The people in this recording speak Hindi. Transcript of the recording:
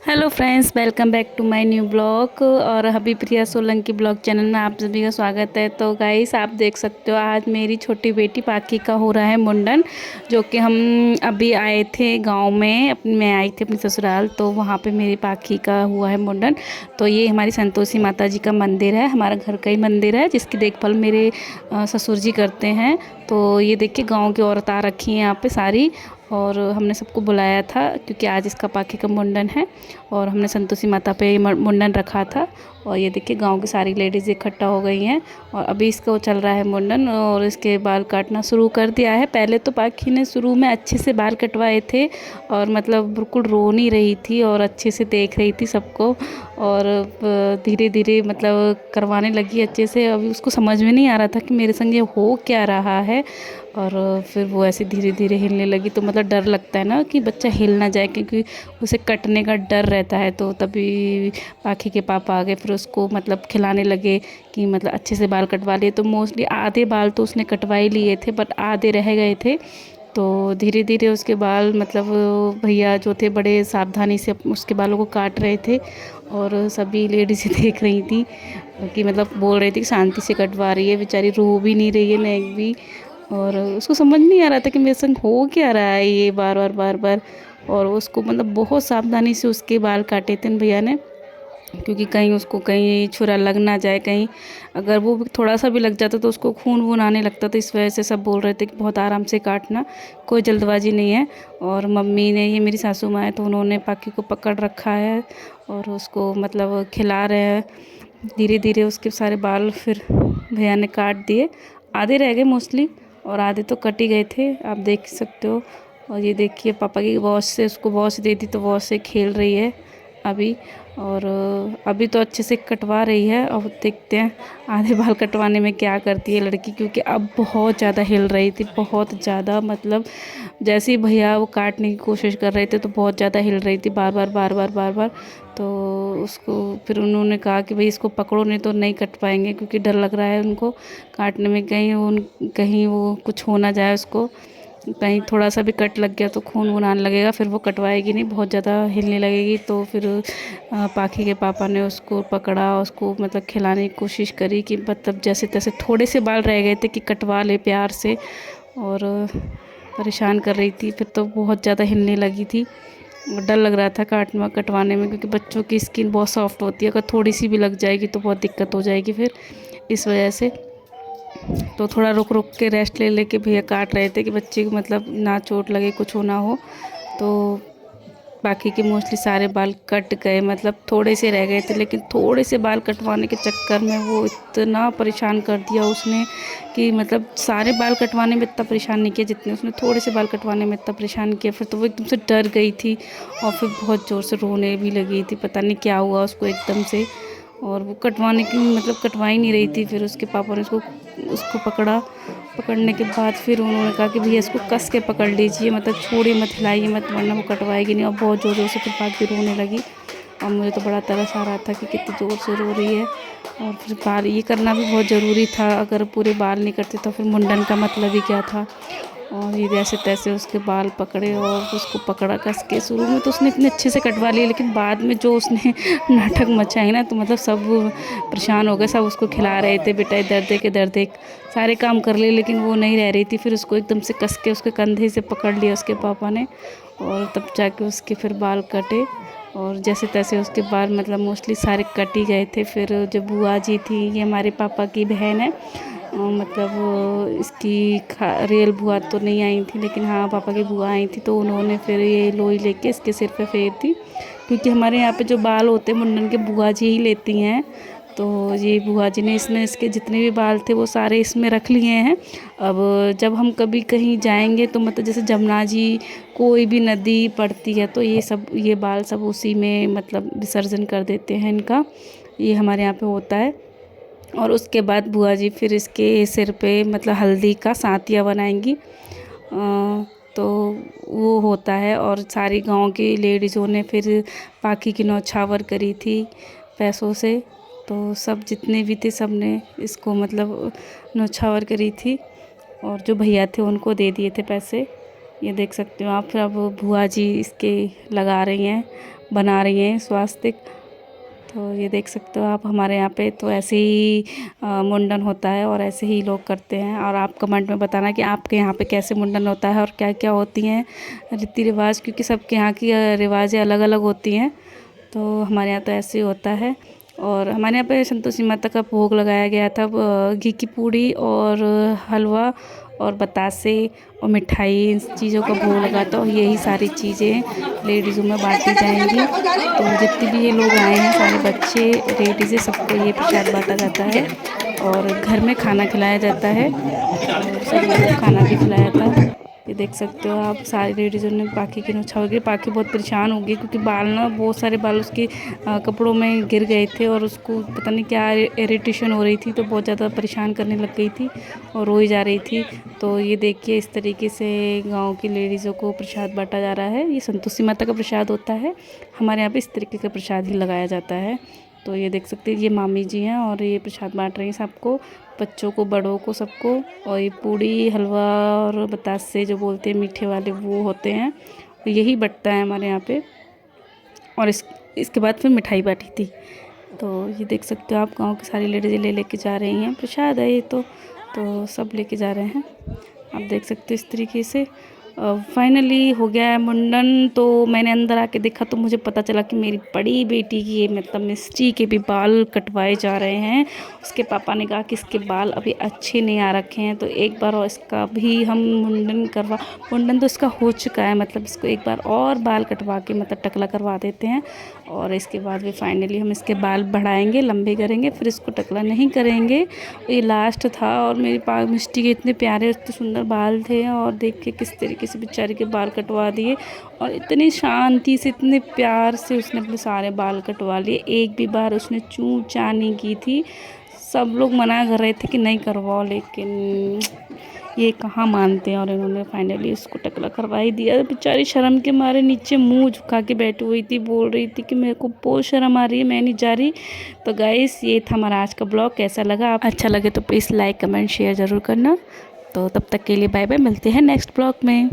Hello friends, welcome back to my new blog. और हबीप्रिया सोलंकी ब्लॉग चैनल में आप सभी का स्वागत है। तो गाइस, आप देख सकते हो आज मेरी छोटी बेटी पाखी का हो रहा है मुंडन, जो कि हम अभी आए थे गांव में। मैं आई थी अपने ससुराल, तो वहाँ पे मेरी पाखी का हुआ है मुंडन। तो ये हमारी संतोषी माता जी का मंदिर है, हमारा घर का ही मंदिर है, जिसकी देखभाल मेरे ससुर जी करते हैं। तो ये देखिए, गाँव की औरत आ रखी हैं यहाँ पे सारी, और हमने सबको बुलाया था क्योंकि आज इसका पाखी का मुंडन है। और हमने संतोषी माता पे मुंडन रखा था। और ये देखिए, गांव की सारी लेडीज़ इकट्ठा हो गई हैं और अभी इसका चल रहा है मुंडन, और इसके बाल काटना शुरू कर दिया है। पहले तो पाखी ने शुरू में अच्छे से बाल कटवाए थे और मतलब बिल्कुल रो नहीं रही थी और अच्छे से देख रही थी सबको, और धीरे धीरे मतलब करवाने लगी अच्छे से। अभी उसको समझ में नहीं आ रहा था कि मेरे संग ये हो क्या रहा है। और फिर वो ऐसे धीरे धीरे हिलने लगी, तो मतलब डर लगता है ना कि बच्चा हिल ना जाए, क्योंकि उसे कटने का डर रहता है। तो तभी पाखी के पापा आ गए, फिर उसको मतलब खिलाने लगे कि मतलब अच्छे से बाल कटवा लिए। तो मोस्टली आधे बाल तो उसने कटवा ही लिए थे, बट आधे रह गए थे। तो धीरे धीरे उसके बाल मतलब भैया जो थे बड़े सावधानी से उसके बालों को काट रहे थे, और सभी लेडीज़ें देख रही थी कि मतलब बोल रही थी कि शांति से कटवा रही है, बेचारी रो भी नहीं रही है ना एक भी। और उसको समझ नहीं आ रहा था कि मेरे संग हो क्या रहा है ये बार बार बार बार। और उसको मतलब बहुत सावधानी से उसके बाल काटे थे भैया ने, क्योंकि कहीं उसको कहीं छुरा लग ना जाए, कहीं अगर वो थोड़ा सा भी लग जाता तो उसको खून वून आने लगता। तो इस वजह से सब बोल रहे थे कि बहुत आराम से काटना, कोई जल्दबाजी नहीं है। और मम्मी ने, ये मेरी सासू माँ है, तो उन्होंने पाखी को पकड़ रखा है और उसको मतलब खिला रहे हैं। धीरे धीरे उसके सारे बाल फिर भैया ने काट दिए, आधे रह गए मोस्टली, और आधे तो कट ही गए थे, आप देख सकते हो। और ये देखिए, पापा की वॉश से उसको वॉश दे दी, तो वॉश से खेल रही है अभी। और अभी तो अच्छे से कटवा रही है। और देखते हैं आधे बाल कटवाने में क्या करती है लड़की, क्योंकि अब बहुत ज़्यादा हिल रही थी, बहुत ज़्यादा मतलब जैसे ही भैया वो काटने की कोशिश कर रहे थे तो बहुत ज़्यादा हिल रही थी, बार बार बार बार बार बार। तो उसको फिर उन्होंने कहा कि भाई इसको पकड़ो, नहीं तो नहीं कट पाएंगे, क्योंकि डर लग रहा है उनको काटने में, कहीं वो कुछ हो ना जाए उसको, कहीं थोड़ा सा भी कट लग गया तो खून वून आने लगेगा, फिर वो कटवाएगी नहीं, बहुत ज़्यादा हिलने लगेगी। तो फिर पाखी के पापा ने उसको पकड़ा, उसको मतलब खिलाने की कोशिश करी कि मतलब जैसे तैसे थोड़े से बाल रह गए थे कि कटवा ले प्यार से। और परेशान कर रही थी, फिर तो बहुत ज़्यादा हिलने लगी थी और डर लग रहा था कटवाने में, क्योंकि बच्चों की स्किन बहुत सॉफ्ट होती है, अगर थोड़ी सी भी लग जाएगी तो बहुत दिक्कत हो जाएगी फिर, इस वजह से। तो थोड़ा रुक रुक के रेस्ट ले लेके भैया काट रहे थे कि बच्चे को मतलब ना चोट लगे, कुछ हो ना हो। तो बाकी के मोस्टली सारे बाल कट गए, मतलब थोड़े से रह गए थे, लेकिन थोड़े से बाल कटवाने के चक्कर में वो इतना परेशान कर दिया उसने कि मतलब सारे बाल कटवाने में इतना परेशान नहीं किया जितने उसने थोड़े से बाल कटवाने में इतना परेशान किया। फिर तो वो एकदम से डर गई थी और फिर बहुत ज़ोर से रोने भी लगी थी, पता नहीं क्या हुआ उसको एकदम से। और वो कटवाने की मतलब कटवा ही नहीं रही थी। फिर उसके पापा ने उसको उसको पकड़ा, पकड़ने के बाद फिर उन्होंने कहा कि भैया इसको कस के पकड़ लीजिए, मतलब छोड़िए मत, हिलाइए मत, वरना वो कटवाएगी नहीं। और बहुत ज़ोर ज़ोर से फिर भाग के रोने लगी, और मुझे तो बड़ा तरस आ रहा था कि कितनी ज़ोर से रो रही है। और फिर बाल ये करना भी बहुत ज़रूरी था, अगर पूरे बाल नहीं करते तो फिर मुंडन का मतलब ही क्या था। और ये जैसे तैसे उसके बाल पकड़े और उसको पकड़ा कस के। शुरू में तो उसने इतने अच्छे से कटवा लिए, लेकिन बाद में जो उसने नाटक मचाई ना, तो मतलब सब परेशान हो गए, सब उसको खिला रहे थे, बेटा इधर देख इधर देख, सारे काम कर लिए, लेकिन वो नहीं रह रही थी। फिर उसको एकदम से कस के उसके कंधे से पकड़ लिया उसके पापा ने, और तब जाके उसके फिर बाल कटे। और जैसे तैसे उसके बाल मतलब मोस्टली सारे कट ही गए थे। फिर जो बुआ जी थी, ये हमारे पापा की बहन है, मतलब इसकी रियल बुआ तो नहीं आई थी, लेकिन हाँ पापा की बुआ आई थी। तो उन्होंने फिर ये लोई लेके इसके सिर पे फेर दी, क्योंकि हमारे यहाँ पे जो बाल होते हैं मुंडन के बुआ जी ही लेती हैं। तो ये बुआ जी ने इसमें इसके जितने भी बाल थे वो सारे इसमें रख लिए हैं। अब जब हम कभी कहीं जाएंगे तो मतलब जैसे जमुना जी, कोई भी नदी पड़ती है, तो ये बाल सब उसी में मतलब विसर्जन कर देते हैं इनका, ये हमारे यहाँ पे होता है। और उसके बाद बुआ जी फिर इसके सिर पे मतलब हल्दी का सांतिया बनाएंगी, तो वो होता है। और सारी गांव की लेडीज़ों ने फिर पाखी की नौछावर करी थी पैसों से। तो सब जितने भी थे सब ने इसको मतलब नौछावर करी थी, और जो भैया थे उनको दे दिए थे पैसे, ये देख सकते हो आप। फिर अब बुआ जी इसके लगा रही हैं बना रही हैं स्वास्तिक। तो ये देख सकते हो आप, हमारे यहाँ पे तो ऐसे ही मुंडन होता है और ऐसे ही लोग करते हैं। और आप कमेंट में बताना कि आपके यहाँ पे कैसे मुंडन होता है और क्या क्या होती हैं रीति रिवाज, क्योंकि सबके यहाँ की रिवाजें अलग अलग होती हैं। तो हमारे यहाँ तो ऐसे ही होता है। और हमारे यहाँ पे संतोषी माता का भोग लगाया गया था, घी की पूड़ी और हलवा और बतासे और मिठाई, इन चीज़ों का भोग लगा। तो यही सारी चीज़ें लेडीज़ों में बांटी जाएंगी। तो जितने भी ये लोग आए हैं, सारे बच्चे लेडीज़ें, सबको ये प्रसाद बांटा जाता है और घर में खाना खिलाया जाता है और सब लोग खाना भी खिलाया था। ये देख सकते हो आप, सारी लेडीज़ों ने पाखी की नौछावर की। पाखी बहुत परेशान हो गई क्योंकि बाल ना, बहुत सारे बाल उसके कपड़ों में गिर गए थे और उसको पता नहीं क्या इरिटेशन हो रही थी, तो बहुत ज़्यादा परेशान करने लग गई थी और रोई जा रही थी। तो ये देखिए, इस तरीके से गांव की लेडीज़ों को प्रसाद बांटा जा रहा है। ये संतोषी माता का प्रसाद होता है। हमारे यहाँ पे इस तरीके का प्रसाद ही लगाया जाता है। तो ये देख सकते हैं, ये मामी जी हैं और ये प्रसाद बांट रही हैं सबको, बच्चों को, बड़ों को, सबको। और ये पूड़ी, हलवा और बतासे जो बोलते हैं मीठे वाले, वो होते हैं। यही बटता है हमारे यहाँ पे। और इसके बाद फिर मिठाई बांटी थी। तो ये देख सकते हो आप, गांव की सारी लेडीज़ें लेके जा रही हैं, प्रसाद है ये तो सब लेके जा रहे हैं। आप देख सकते हो इस तरीके से फाइनली हो गया है मुंडन। तो मैंने अंदर आके देखा तो मुझे पता चला कि मेरी बड़ी बेटी की, मतलब मिस्टी के भी बाल कटवाए जा रहे हैं। उसके पापा ने कहा कि इसके बाल अभी अच्छे नहीं आ रखे हैं, तो एक बार और इसका भी हम मुंडन तो इसका हो चुका है, मतलब इसको एक बार और बाल कटवा के, मतलब टकला करवा देते हैं। और इसके बाद भी फाइनली हम इसके बाल बढ़ाएंगे, लंबे करेंगे, फिर इसको टकला नहीं करेंगे। ये लास्ट था। और मेरी मिस्टी के इतने प्यारे, इतने सुंदर बाल थे और देख के किस तरीके से बेचारी के बाल कटवा दिए। और इतनी शांति से, इतने प्यार से उसने अपने सारे बाल कटवा लिए। एक भी बार उसने चूं चा नहीं की थी। सब लोग मना कर रहे थे कि नहीं करवाओ, लेकिन ये कहाँ मानते हैं और इन्होंने फाइनली उसको टकला करवा ही दिया। बेचारी शर्म के मारे नीचे मुंह झुका के बैठी हुई थी, बोल रही थी कि मेरे को बहुत शर्म आ रही है, मैं नहीं जा रही। तो गाइस, ये था हमारा आज का ब्लॉग। कैसा लगा? आप अच्छा लगे तो प्लीज़ लाइक, कमेंट, शेयर ज़रूर करना। तो तब तक के लिए बाय बाय, मिलते हैं नेक्स्ट ब्लॉग में।